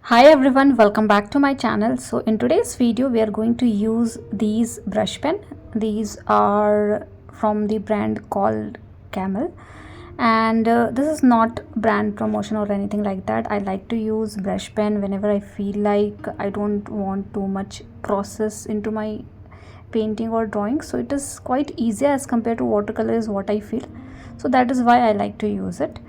Hi everyone, welcome back to my channel. So in today's video we are going to use these brush pen. These are from the brand called Camel, and this is not brand promotion or anything like that. I like to use brush pen whenever I feel like I don't want too much process into my painting or drawing, so it is quite easy as compared to watercolor is what I feel. So that is why I like to use it.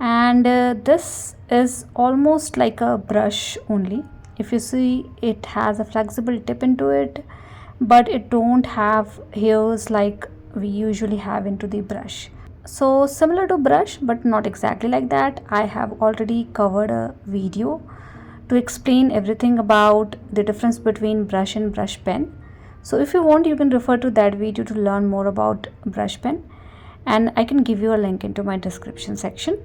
And this is almost like a brush only. If you see, it has a flexible tip into it, but it don't have hairs like we usually have into the brush. So similar to brush, but not exactly like that. I have already covered a video to explain everything about the difference between brush and brush pen. So if you want, you can refer to that video to learn more about brush pen, and I can give you a link into my description section,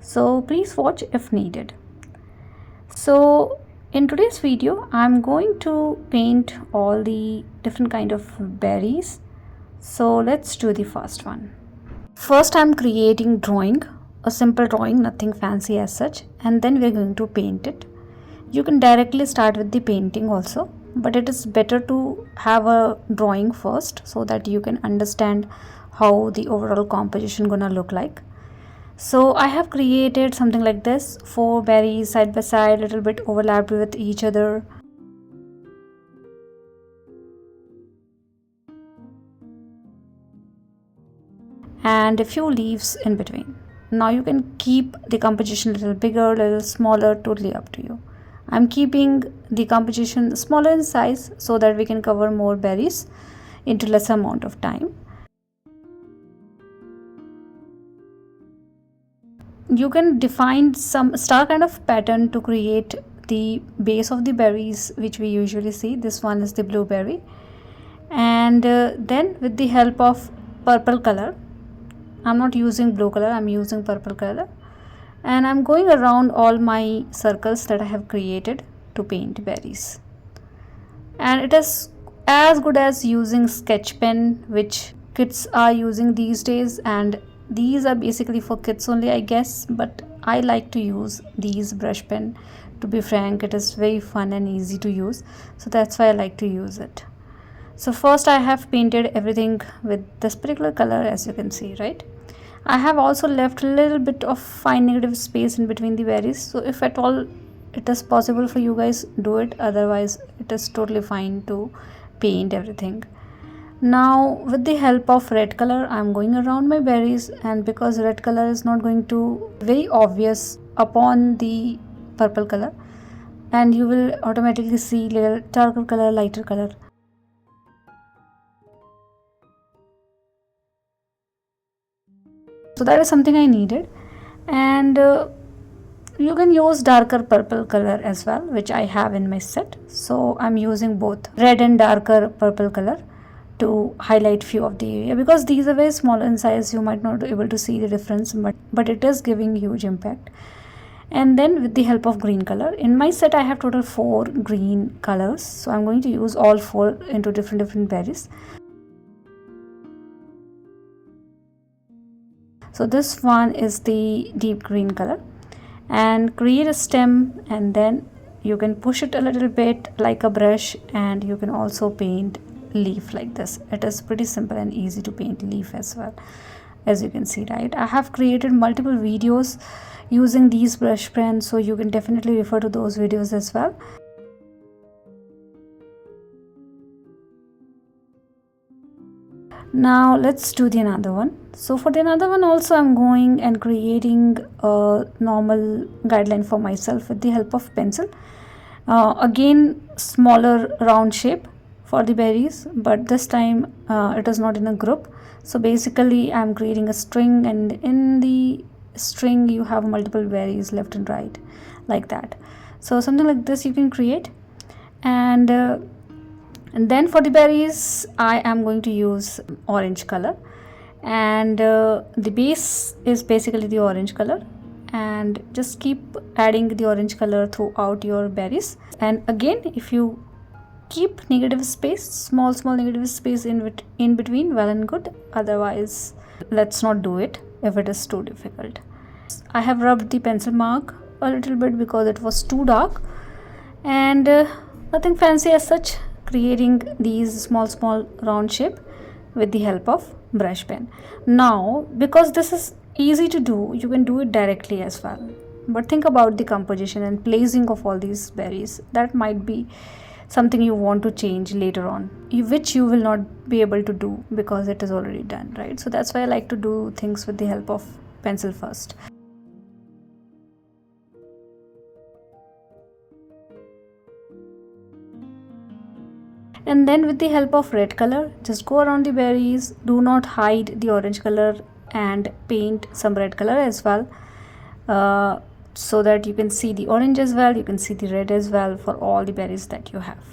so please watch if needed. So in today's video I'm going to paint all the different kind of berries. So let's do the first one. First I'm creating drawing, a simple drawing, nothing fancy as such, and then we're going to paint it. You can directly start with the painting also, but it is better to have a drawing first so that you can understand how the overall composition gonna look like. So I have created something like this, 4 berries side by side, little bit overlapped with each other. And a few leaves in between. Now you can keep the composition a little bigger, a little smaller, totally up to you. I'm keeping the composition smaller in size so that we can cover more berries into less amount of time. You can define some star kind of pattern to create the base of the berries which we usually see. This one is the blueberry, and then with the help of purple color, I'm not using blue color, I'm using purple color, and I'm going around all my circles that I have created to paint berries. And it is as good as using sketch pen, which kids are using these days, and these are basically for kids only, I guess, but I like to use these brush pen. To be frank, it is very fun and easy to use, so that's why I like to use it. So first I have painted everything with this particular color, as you can see, right? I have also left a little bit of fine negative space in between the berries, so if at all it is possible for you guys, do it, otherwise it is totally fine to paint everything. Now with the help of red color I'm going around my berries, and because red color is not going to very obvious upon the purple color, and you will automatically see little darker color, lighter color. So that is something I needed, and you can use darker purple color as well, which I have in my set. So I'm using both red and darker purple color to highlight few of the area, because these are very small in size, you might not be able to see the difference, but it is giving huge impact. And then with the help of green color, in my set I have total 4 green colors, so I'm going to use all 4 into different berries. So this one is the deep green color, and create a stem, and then you can push it a little bit like a brush, and you can also paint leaf like this. It is pretty simple and easy to paint leaf as well, as you can see, right? I have created multiple videos using these brush pens, so you can definitely refer to those videos as well. Now let's do the another one. So for the another one also I'm going and creating a normal guideline for myself with the help of pencil. Again, smaller round shape for the berries, but this time it is not in a group. So basically I'm creating a string, and in the string you have multiple berries left and right, like that. So something like this you can create, and then for the berries I am going to use orange color, and the base is basically the orange color, and just keep adding the orange color throughout your berries. And again, if you keep negative space, small negative space in between, well and good, otherwise let's not do it if it is too difficult. I have rubbed the pencil mark a little bit because it was too dark, And nothing fancy as such, creating these small round shape with the help of brush pen. Now because this is easy to do, you can do it directly as well, but think about the composition and placing of all these berries. That might be something you want to change later on, which you will not be able to do because it is already done, right? So that's why I like to do things with the help of pencil first. And then with the help of red color, just go around the berries, do not hide the orange color, and paint some red color as well, so that you can see the orange as well, you can see the red as well for all the berries that you have.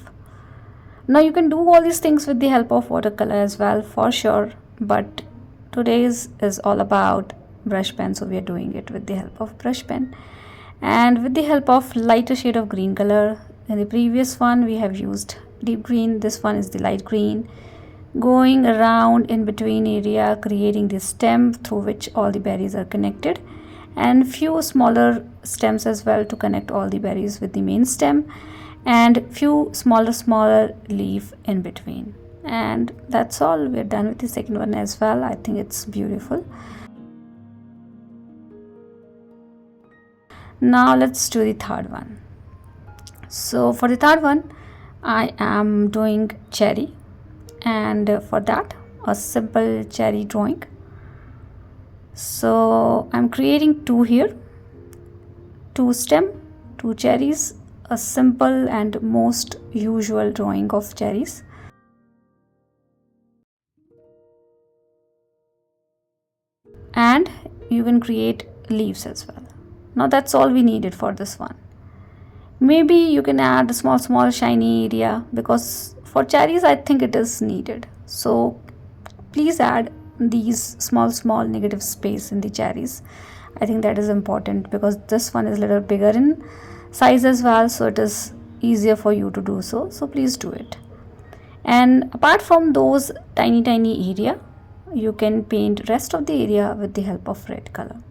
Now you can do all these things with the help of watercolor as well, for sure, but today's is all about brush pen, so we are doing it with the help of brush pen and with the help of lighter shade of green color. In the previous one we have used deep green, this one is the light green, going around in between area, creating the stem through which all the berries are connected, and few smaller stems as well to connect all the berries with the main stem, and few smaller leaf in between. And that's all. We're done with the second one as well. I think it's beautiful. Now let's do the third one. So for the third one I am doing cherry, and for that a simple cherry drawing. So I'm creating two here, two stem, two cherries, a simple and most usual drawing of cherries. And you can create leaves as well. Now that's all we needed for this one. Maybe you can add a small shiny area, because for cherries I think it is needed. So please add these small negative space in the cherries. I think that is important because this one is a little bigger in size as well, so it is easier for you to do so. So please do it. And apart from those tiny area, you can paint rest of the area with the help of red color.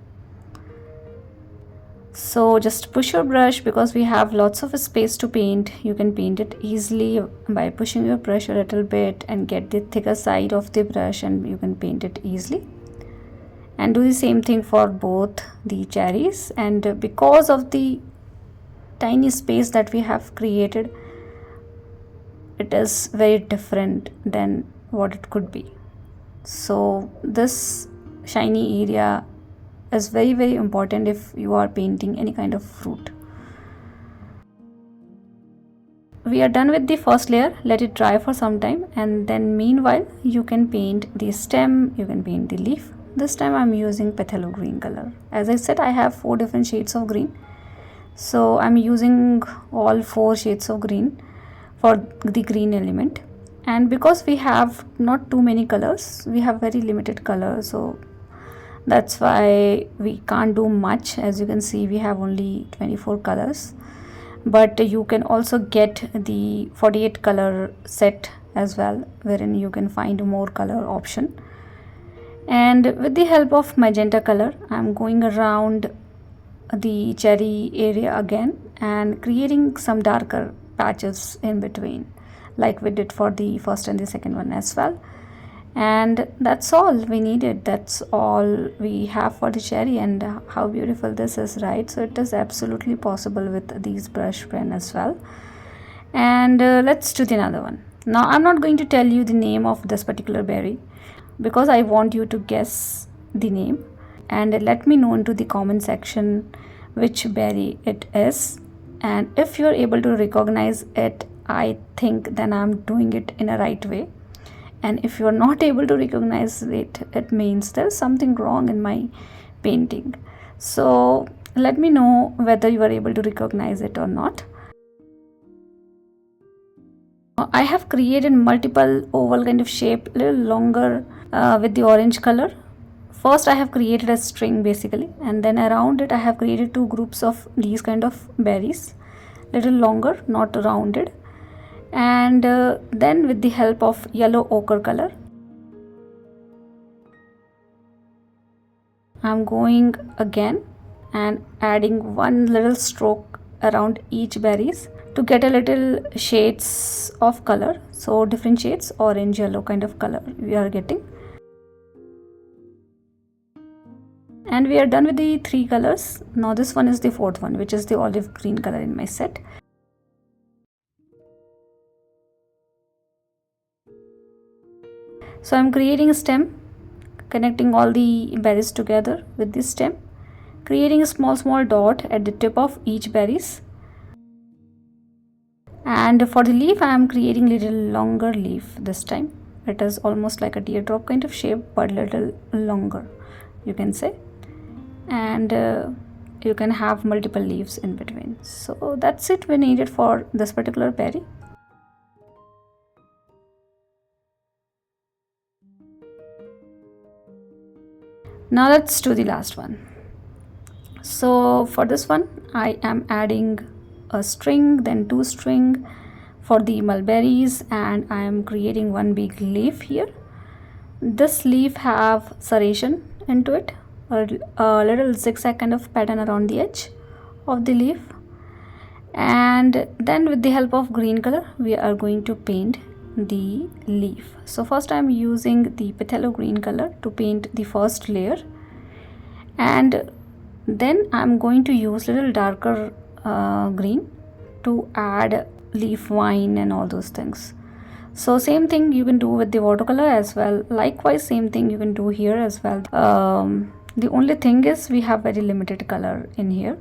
So just push your brush, because we have lots of space to paint. You can paint it easily by pushing your brush a little bit and get the thicker side of the brush, and you can paint it easily. And do the same thing for both the cherries. And because of the tiny space that we have created, it is very different than what it could be. So this shiny area is very important if you are painting any kind of fruit. We are done with the first layer. Let it dry for some time, and then meanwhile you can paint the stem, you can paint the leaf. This time I'm using phthalo green color. As I said, I have 4 different shades of green, so I'm using all 4 shades of green for the green element. And because we have not too many colors, we have very limited color, so that's why we can't do much. As you can see, we have only 24 colors, but you can also get the 48 color set as well, wherein you can find more color option. And with the help of magenta color, I'm going around the cherry area again and creating some darker patches in between, like we did for the first and the second one as well. And that's all we needed. That's all we have for the cherry. And how beautiful this is, right? So it is absolutely possible with these brush pen as well. And let's do the another one. Now I'm not going to tell you the name of this particular berry, because I want you to guess the name, and let me know into the comment section which berry it is. And if you're able to recognize it, I think then I'm doing it in a right way. And if you're not able to recognize it, it means there's something wrong in my painting. So let me know whether you are able to recognize it or not. I have created multiple oval kind of shape, a little longer with the orange color. First I have created a string basically, and then around it I have created 2 groups of these kind of berries, little longer, not rounded. And then with the help of yellow ochre color, I'm going again and adding one little stroke around each berries to get a little shades of color. So different shades, orange, yellow kind of color we are getting. And we are done with the 3 colors. Now this one is the 4th one, which is the olive green color in my set. So I'm creating a stem, connecting all the berries together with this stem, creating a small dot at the tip of each berries. And for the leaf, I am creating little longer leaf this time. It is almost like a teardrop kind of shape, but little longer, you can say. And you can have multiple leaves in between. So that's it we needed for this particular berry. Now let's do the last one. So for this one, I am adding a string, then 2 string for the mulberries, and I am creating one big leaf here. This leaf have serration into it, a little zigzag kind of pattern around the edge of the leaf. And then with the help of green color, we are going to paint the leaf. So first I am using the phthalo green color to paint the first layer, and then I'm going to use little darker green to add leaf vine and all those things. So same thing you can do with the watercolor as well. Likewise, same thing you can do here as well. The only thing is we have very limited color in here,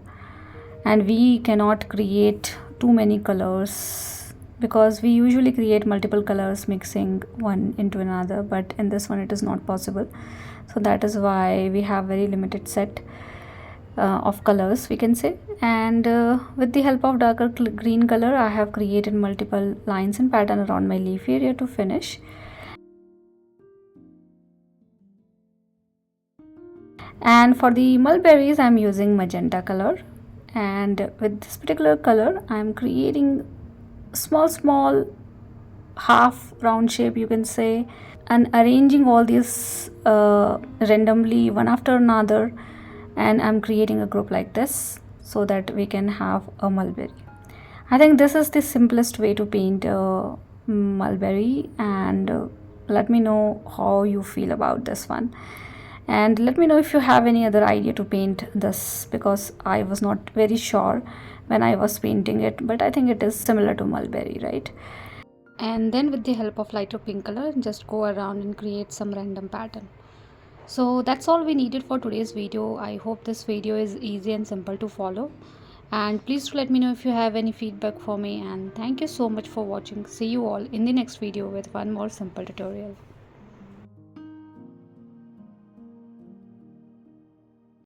and we cannot create too many colors because we usually create multiple colors mixing one into another, but in this one it is not possible. So that is why we have very limited set of colors, we can say. And with the help of darker green color, I have created multiple lines and pattern around my leaf area to finish. And for the mulberries, I'm using magenta color, and with this particular color I'm creating small half round shape, you can say, and arranging all these randomly one after another, and I'm creating a group like this so that we can have a mulberry. I think this is the simplest way to paint a mulberry, and let me know how you feel about this one, and let me know if you have any other idea to paint this, because I was not very sure when I was painting it, but I think it is similar to mulberry, right? And then with the help of lighter pink color, just go around and create some random pattern. So that's all we needed for today's video. I hope this video is easy and simple to follow, and please do let me know if you have any feedback for me, and thank you so much for watching. See you all in the next video with one more simple tutorial.